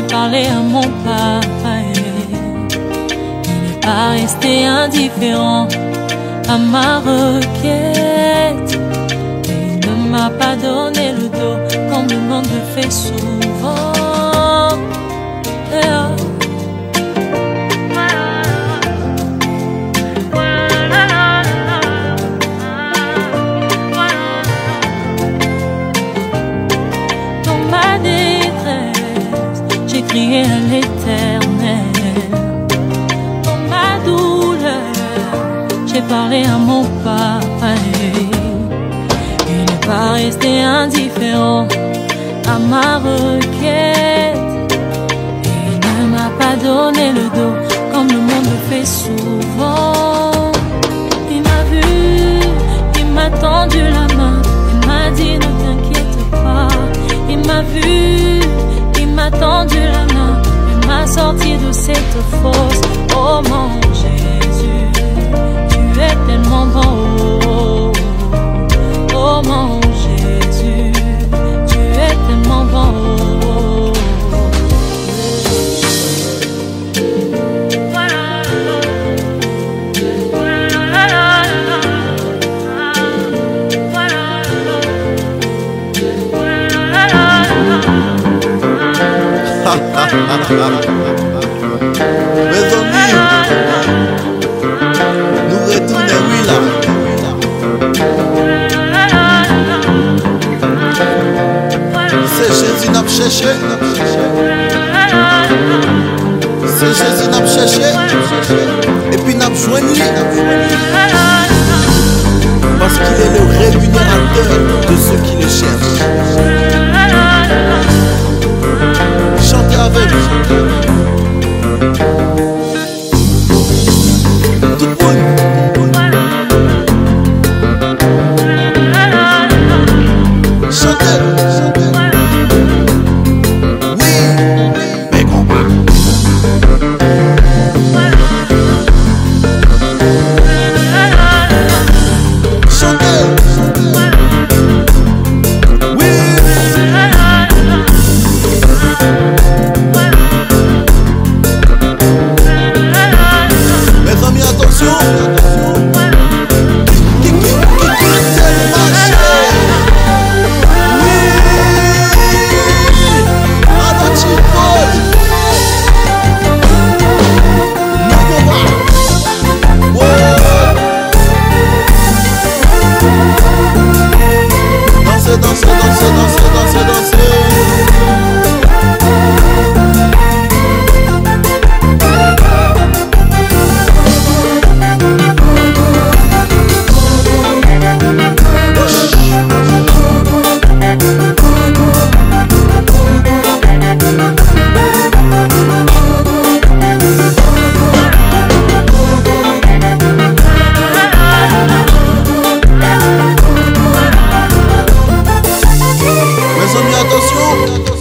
j'ai parlé à mon papa. Il n'est pas resté indifférent à ma requête. Et il ne m'a pas donné le dos comme le monde le fait souvent. J'ai crié à l'Éternel. Dans ma douleur, j'ai parlé à mon papa. Il n'est pas resté indifférent à ma requête. Il ne m'a pas donné le dos comme le monde le fait souvent. Il m'a vu, il m'a tendu la main, il m'a dit ne t'inquiète pas. Il m'a vu, il m'a tendu la main, il m'a sorti de cette fosse. Oh mon Jésus, tu es tellement bon. Oh mon Jésus, tu es tellement bon. Mes amis, nous retournons oui là. C'est Jésus n'a cherché. C'est Jésus n'a cherché. Et puis n'a joigné. Parce qu'il est le rémunérateur de ceux qui le cherchent. Chantez avec moi. Tout le monde. Chantez. Oui. Mais comment? Chantez. Oui. Mes amis, attention. Attention.